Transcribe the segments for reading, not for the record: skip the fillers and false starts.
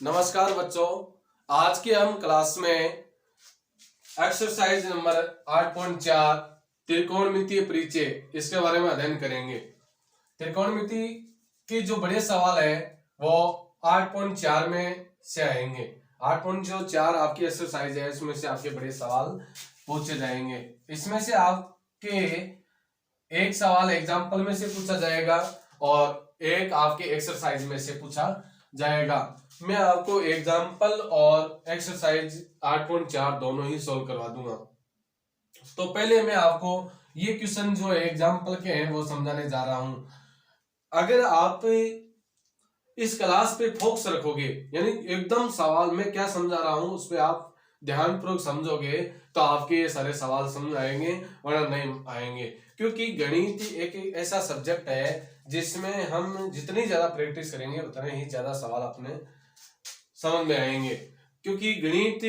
नमस्कार बच्चों, आज के हम क्लास में एक्सरसाइज नंबर 8.4 त्रिकोणमितीय परिचय इसके बारे में अध्ययन करेंगे। त्रिकोणमिति के जो बड़े सवाल है वो 8.4 में से आएंगे। 8.4 आपकी एक्सरसाइज है, इसमें से आपके बड़े सवाल पूछे जाएंगे। इसमें से आपके एक सवाल एग्जाम्पल में से पूछा जाएगा और एक आपके एक्सरसाइज में से पूछा जाएगा। मैं आपको एग्जाम्पल और एक्सरसाइज 8.4 दोनों ही सोल्व करवा दूंगा। तो पहले मैं आपको ये क्वेश्चन जो एग्जाम्पल के हैं वो समझाने जा रहा हूं। अगर आप इस क्लास पे फोकस रखोगे, यानी एकदम सवाल में क्या समझा रहा हूं उस पर आप ध्यानपूर्वक समझोगे तो आपके ये सारे सवाल समझ आएंगे, वरना नहीं आएंगे। क्योंकि गणित एक ऐसा सब्जेक्ट है जिसमें हम जितनी ज्यादा प्रैक्टिस करेंगे उतने ही ज्यादा सवाल अपने समझ में आएंगे। क्योंकि गणित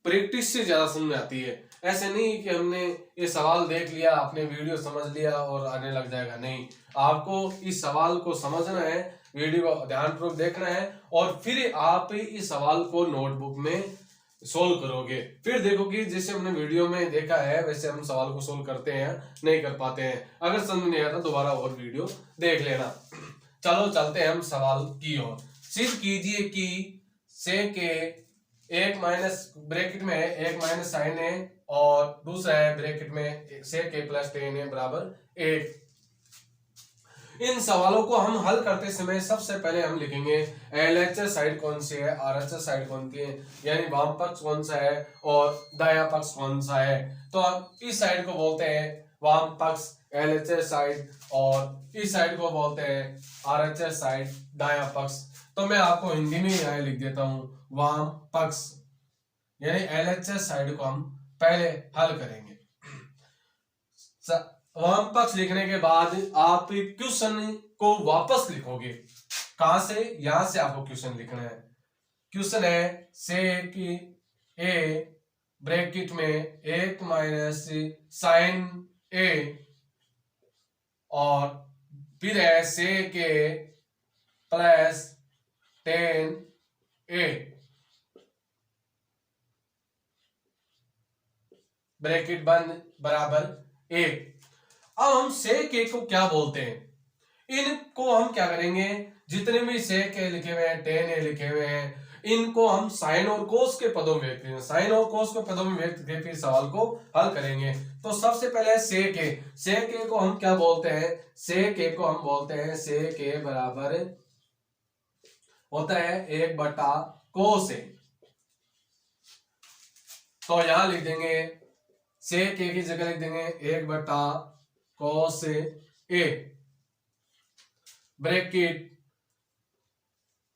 प्रैक्टिस से ज्यादा समझ में आती है। ऐसे नहीं कि हमने ये सवाल देख लिया, आपने वीडियो समझ लिया और आने लग जाएगा। नहीं, आपको इस सवाल को समझना है, वीडियो को ध्यानपूर्वक देखना है और फिर आप इस सवाल को नोटबुक में सोल्व करोगे। फिर देखोगे जैसे हमने वीडियो में देखा है वैसे हम सवाल को सोल्व करते हैं, नहीं कर पाते हैं। अगर समझ नहीं आता दोबारा और वीडियो देख लेना। चलो चलते हैं हम सवाल की ओर। सिद्ध कीजिए कि सेक एक माइनस ब्रैकेट में है एक माइनस साइन है और दूसरा है ब्रैकेट में सेक ए प्लस टेन है बराबर 8। इन सवालों को हम हल करते समय सबसे पहले हम लिखेंगे एलएचएस साइड कौन सी है, आरएचएस साइड कौन सी है, यानी वाम पक्ष कौन सा है और दायां पक्ष कौन सा है। तो हम इस साइड को बोलते हैं वाम पक्ष एलएचएस साइड और इस साइड को बोलते हैं आरएचएस साइड दायां पक्ष। तो मैं आपको हिंदी में यहाँ लिख देता हूँ वाम पक्ष, यानी एलएचएस साइड को हम पहले हल करेंगे। वाम पक्ष लिखने के बाद आप क्वेश्चन को वापस लिखोगे। कहां से? यहां से आपको क्वेश्चन लिखना है। क्वेश्चन है सेक ए ब्रैकेट में एक माइनस साइन ए और फिर है सेक ए प्लस टेन ए ब्रैकेट बंद बराबर 1। अब हम सेक ए को क्या बोलते हैं? इनको हम क्या करेंगे, जितने भी सेक ए लिखे हुए हैं, टेन ए लिखे हुए हैं, इनको हम साइन और कोस के पदों में व्यक्त करेंगे। साइन और कोस के पदों में व्यक्त करके फिर सवाल को हल करेंगे। तो सबसे पहले सेक ए। सेक ए को हम क्या बोलते हैं? सेक ए को हम बोलते हैं सेक ए बराबर होता है 1 बटा कोस ए। तो यहां लिख देंगे सेक ए की जगह लिख देंगे 1 बटा कोस ए ब्रैकेट,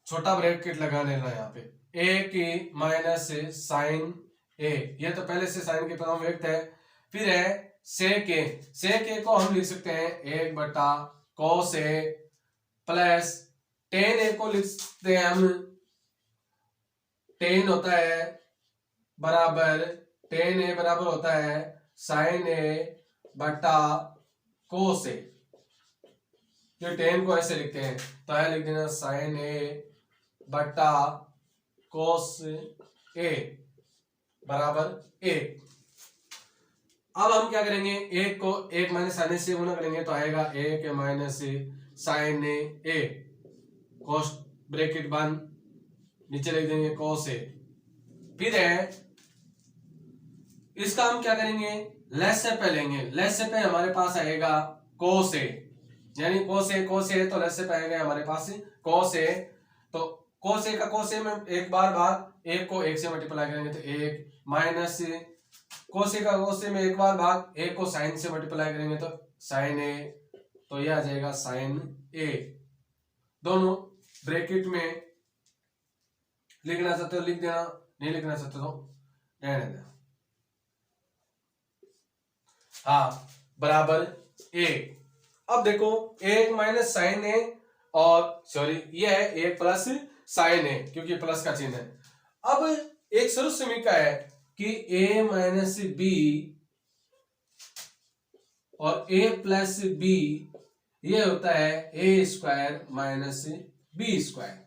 छोटा ब्रैकेट लगा लेना यहाँ पे, ए की माइनस साइन ए, ये तो पहले से साइन के पदों में व्यक्त है। फिर है सेक ए। सेक ए को हम लिख सकते हैं 1 बटा कोस ए प्लस टेन ए को लिख सकते हैं हम, टेन होता है बराबर, टेन ए बराबर होता है साइन ए बटा कोस ए। जो टेन को ऐसे लिखते हैं तो है लिख देना साइन ए बटा कोस ए बराबर 1। अब हम क्या करेंगे, एक को एक माइनस साइन से गुणा करेंगे तो आएगा 1 माइनस साइन ए कोस ब्रैकेट बंद, नीचे लिख देंगे कोस ए। फिर है इसका हम क्या करेंगे, लेस से पे लेंगे। लेस से पे हमारे पास आएगा कोस ए, यानी कोस ए तो लेस से पे आएगा हमारे पास कोस ए। तो कोस ए का कोस ए में एक बार भाग, एक को एक से मल्टीप्लाई करेंगे तो 1 माइनस कोस ए का कोस ए में एक बार भाग, एक को साइन से मल्टीप्लाई करेंगे तो साइन ए, तो यह आ जाएगा साइन ए। दोनों ब्रैकेट में लिखना चाहते हो लिख देना, नहीं लिखना चाहते तो रहने देना। हाँ बराबर 1। अब देखो 1 माइनस साइन ए और सॉरी ये है 1 प्लस साइन ए, क्योंकि प्लस का चिन्ह है। अब एक सरल समीकरण है कि a माइनस बी और a प्लस बी ये होता है a square minus B square.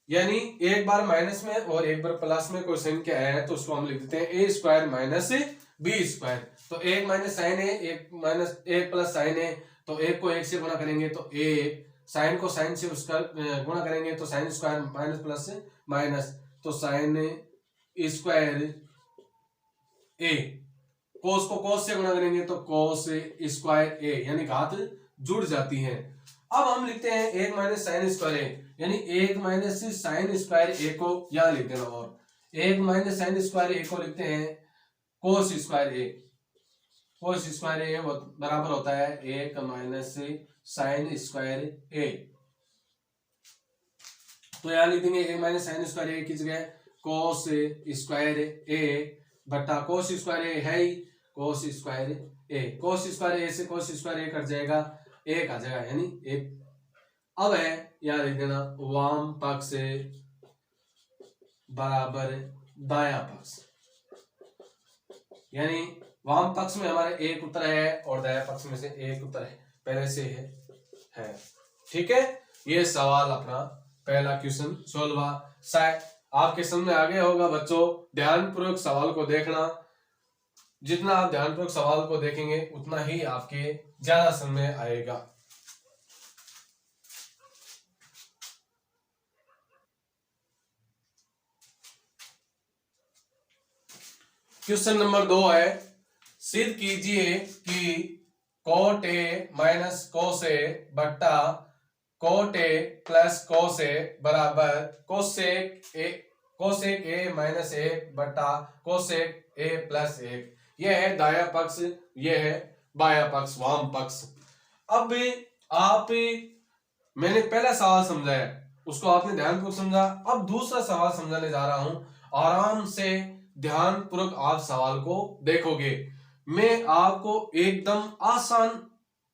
यानी एक बार माइनस में और एक बार प्लस में कोई संख्या है तो उसको हम लिख देते हैं ए स्क्वायर माइनस बी स्क्वायर। तो एक माइनस साइन है, एक प्लस साइन है, तो एक को एक से गुणा करेंगे तो एक, साइन को साइन से उसका गुणा करेंगे तो साइन स्क्वायर माइनस प्लस से माइनस, तो साइन स्क्वायर ए, कोस को कोस से गुणा करेंगे तो कोस स्क्वायर ए, यानी घात जुड़ जाती है। अब हम लिखते हैं एक माइनस साइन स्क्वायर ए, यानी एक माइनस साइन स्क्वायर ए को यहां लिख देना, और एक माइनस साइन स्क्वायर ए को लिखते हैं कोस स्क्वायर ए। कोस स्क्वायर ए बराबर होता है एक माइनस साइन स्क्वायर ए। तो यहां लिख देंगे एक माइनस साइन स्क्वायर ए की जगह कोस स्क्वायर ए बटा कोस स्क्वायर ए है ही कोस स्क्वायर ए। कोस स्क्वायर ए से कोस स्क्वायर ए कट जाएगा, एक आ जाएगा, यानी एक। अब है यहां लिख देना वाम पक्ष बराबर दायां पक्ष, यानी वाम पक्ष में हमारे एक उत्तर है और दायां पक्ष में से एक उत्तर है, पहले से है। ठीक है, ये सवाल अपना पहला क्वेश्चन सोल्व हुआ। शायद आपके समझ में आ गया होगा बच्चों। ध्यानपूर्वक सवाल को देखना, जितना आप ध्यानपूर्वक सवाल को देखेंगे उतना ही आपके ज्यादा समझ में आएगा। क्वेश्चन नंबर 2 है, सिद्ध कीजिए कि कोट ए माइनस कोस ए बट्टा कोट ए प्लस कोस ए बराबर कोसेक ए माइनस एक बट्टा कोसेक ए प्लस एक। यह है दायां पक्ष, यह है बायां पक्ष, वाम पक्ष। अब आप मैंने पहला सवाल समझाया, उसको आपने ध्यानपूर्वक समझा। अब दूसरा सवाल समझाने जा रहा हूं, आराम से ध्यानपूर्वक आप सवाल को देखोगे। मैं आपको एकदम आसान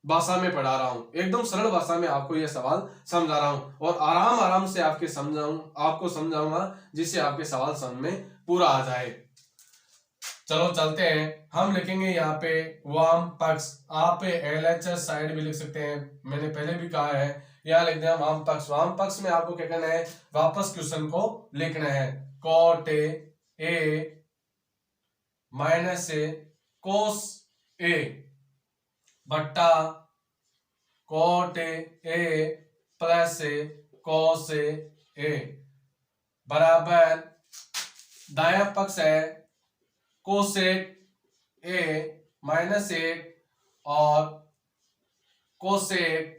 भाषा में पढ़ा रहा हूं, एकदम सरल भाषा में आपको यह सवाल समझा रहा हूं और आराम आराम से आपको समझाऊंगा जिससे आपके सवाल समझ में पूरा आ जाए। चलो चलते हैं, हम लिखेंगे यहाँ पे वाम पक्ष। आप LHS साइड भी लिख सकते हैं, मैंने पहले भी कहा है। यहाँ लिख दें वाम पक्ष। वाम पक्ष में आपको क्या करना है, वापस क्वेश्चन को लिखना है। कोट ए माइनस कोस ए बट्टा कोट ए प्लस कोस ए बराबर दायां पक्ष है कोसेक ए माइनस एक और कोसेक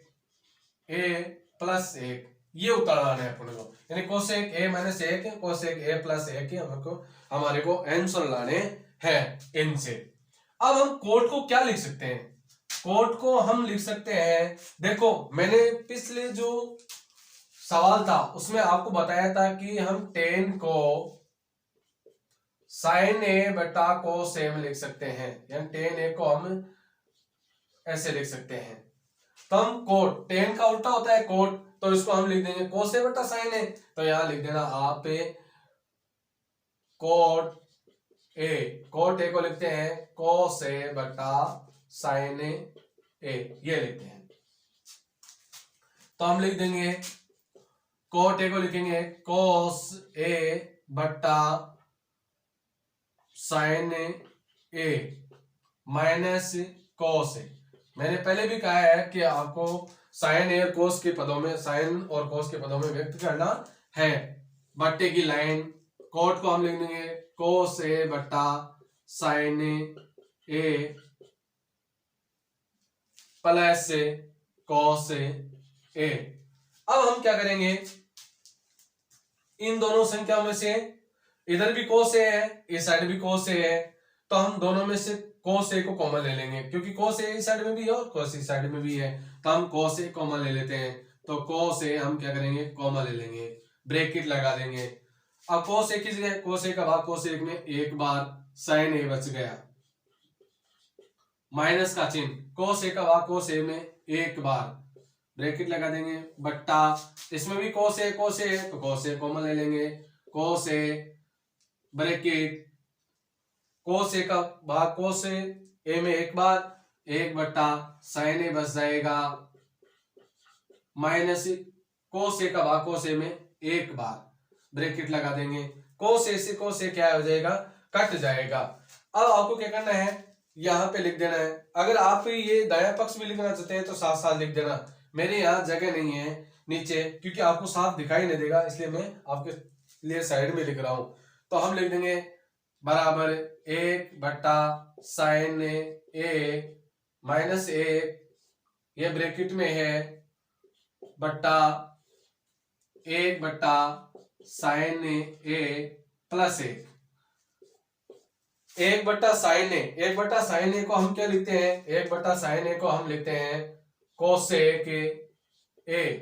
ए प्लस एक। ये उतारना है अपने को, यानी कोसेक ए माइनस एक, कोसेक ए प्लस एक हमारे को आंसर लाने हैं इनसे। अब हम कोट को क्या लिख सकते हैं, कोट को हम लिख सकते हैं, देखो मैंने पिछले जो सवाल था उसमें आपको बताया था कि हम tan को साइन ए बटा कोस ए में लिख सकते हैं, यानी tan ए को हम ऐसे लिख सकते हैं। तो हम कोट, tan का उल्टा होता है कोट, तो इसको हम लिख देंगे कोस ए बटा साइन ए। तो यहां लिख देना आप कोट ए को लिखते हैं कोस ए बटा साइन ए, ये लिखते हैं। तो हम लिख देंगे कोट ए को लिखेंगे कोस ए बटा साइन ए माइनस कोस ए। मैंने पहले भी कहा है कि आपको साइन ए और कोस के पदों में, साइन और कोस के पदों में व्यक्त करना है। बट्टे की लाइन, कोट को हम लिख देंगे कोस ए बटा साइन ए प्लस कोस ए। अब हम क्या करेंगे, इन दोनों संख्याओं में से इधर भी कोस ए है, इस साइड भी कोस ए है, तो हम दोनों में से कोस ए को कॉमन ले लेंगे, क्योंकि कोस ए इस साइड में भी है और कोस इस साइड में भी है, तो हम कोस ए कॉमन ले लेते हैं। तो कोस ए हम क्या करेंगे, कॉमन ले लेंगे, ब्रैकेट लगा देंगे। अब कोस ए की जगह कोस ए का भाग कोस ए में एक बार साइन ए बच गया, माइनस का चिन्ह, कोस ए का भाग कोस ए में एक बार ब्रैकेट लगा देंगे, बट्टा इसमें भी कोस ए तो कोस ए कॉमन ले लेंगे, कोस ए ब्रैकेट कोस ए का भाग कोस ए में एक बार, एक बट्टा साइन ए बच जाएगा, माइनस कोस ए का भाग कोस ए में एक बार, ब्रैकेट लगा देंगे, cos a से cos a क्या हो जाएगा, कट जाएगा। अब आपको क्या करना है, यहाँ पे लिख देना है। अगर आप ये दायां पक्ष भी लिखना चाहते हैं तो साथ साथ लिख देना। मेरे यहाँ जगह नहीं है नीचे, क्योंकि आपको साफ दिखाई नहीं देगा, इसलिए मैं आपके लिए साइड में लिख रहा हूं। तो हम लिख देंगे बराबर 1/sin a माइनस 1, ये ब्रैकेट में है, बट्टा 1/sin a plus 1। 1/sin a, 1/sin a को हम क्या लिखते हैं, 1/sin a को हम लिखते हैं cosec a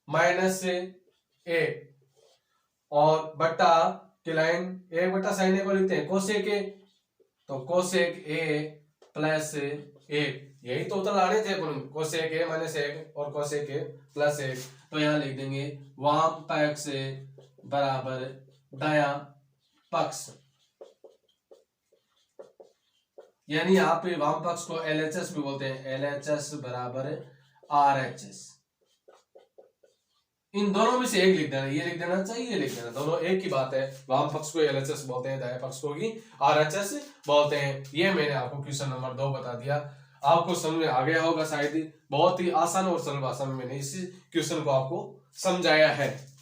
माइनस 1, और बट्टा की लाइन 1/sin a को लिखते हैं cosec a, तो cosec a प्लस 1। यही तो उत्तर लाने थे अपन, cosec a माइनस 1 और cosec a प्लस 1। तो यहाँ लिख देंगे वाम पक्ष बराबर दायां पक्ष, यानी आप वाम पक्ष को LHS भी बोलते हैं, LHS बराबर RHS। इन दोनों में से एक लिख देना, ये लिख देना चाहिए, ये लिख देना, दोनों एक ही बात है। वाम पक्ष को LHS बोलते हैं, दाएं पक्ष को ही RHS बोलते हैं। ये मैंने आपको क्वेश्चन नंबर 2 बता दिया। आपको समझ में आ गया होगा शायद ही, बहुत ही आसान और सरल भाषा में मैंने इस क्वेश्चन को आपको समझाया है।